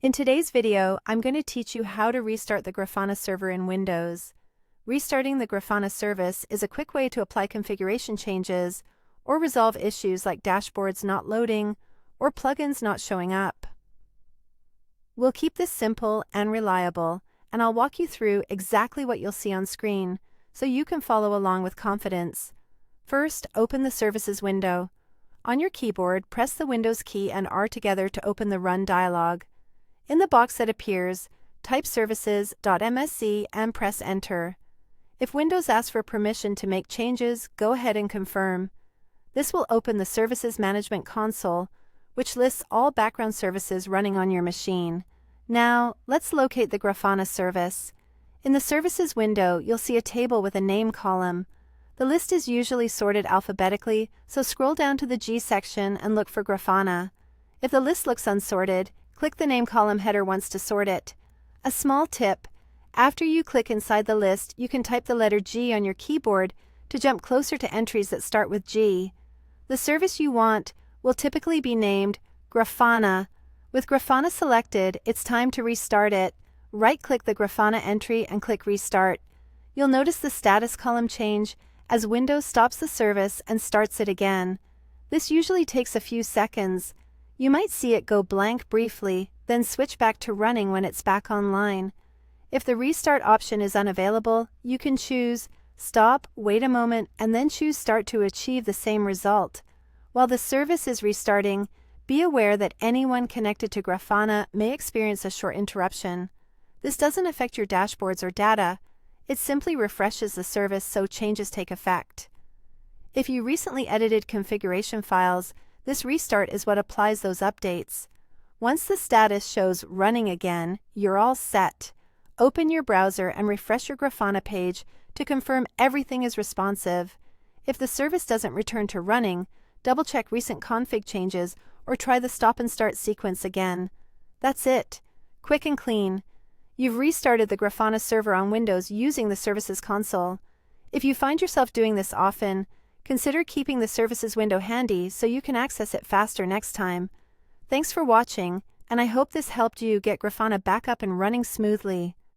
In today's video, I'm going to teach you how to restart the Grafana server in Windows. Restarting the Grafana service is a quick way to apply configuration changes or resolve issues like dashboards not loading or plugins not showing up. We'll keep this simple and reliable, and I'll walk you through exactly what you'll see on screen so you can follow along with confidence. First, open the Services window. On your keyboard, press the Windows key and R together to open the Run dialog. In the box that appears, type services.msc and press Enter. If Windows asks for permission to make changes, go ahead and confirm. This will open the Services Management Console, which lists all background services running on your machine. Now, let's locate the Grafana service. In the Services window, you'll see a table with a name column. The list is usually sorted alphabetically, so scroll down to the G section and look for Grafana. If the list looks unsorted, click the name column header once to sort it. A small tip: after you click inside the list, you can type the letter G on your keyboard to jump closer to entries that start with G. The service you want will typically be named Grafana. With Grafana selected, it's time to restart it. Right-click the Grafana entry and click Restart. You'll notice the status column change as Windows stops the service and starts it again. This usually takes a few seconds. You might see it go blank briefly, then switch back to running when it's back online. If the restart option is unavailable, you can choose Stop, wait a moment, and then choose Start to achieve the same result. While the service is restarting, be aware that anyone connected to Grafana may experience a short interruption. This doesn't affect your dashboards or data. It simply refreshes the service so changes take effect. If you recently edited configuration files, this restart is what applies those updates. Once the status shows running again, you're all set. Open your browser and refresh your Grafana page to confirm everything is responsive. If the service doesn't return to running, double-check recent config changes or try the stop and start sequence again. That's it. Quick and clean. You've restarted the Grafana server on Windows using the Services console. If you find yourself doing this often, consider keeping the Services window handy so you can access it faster next time. Thanks for watching, and I hope this helped you get Grafana back up and running smoothly.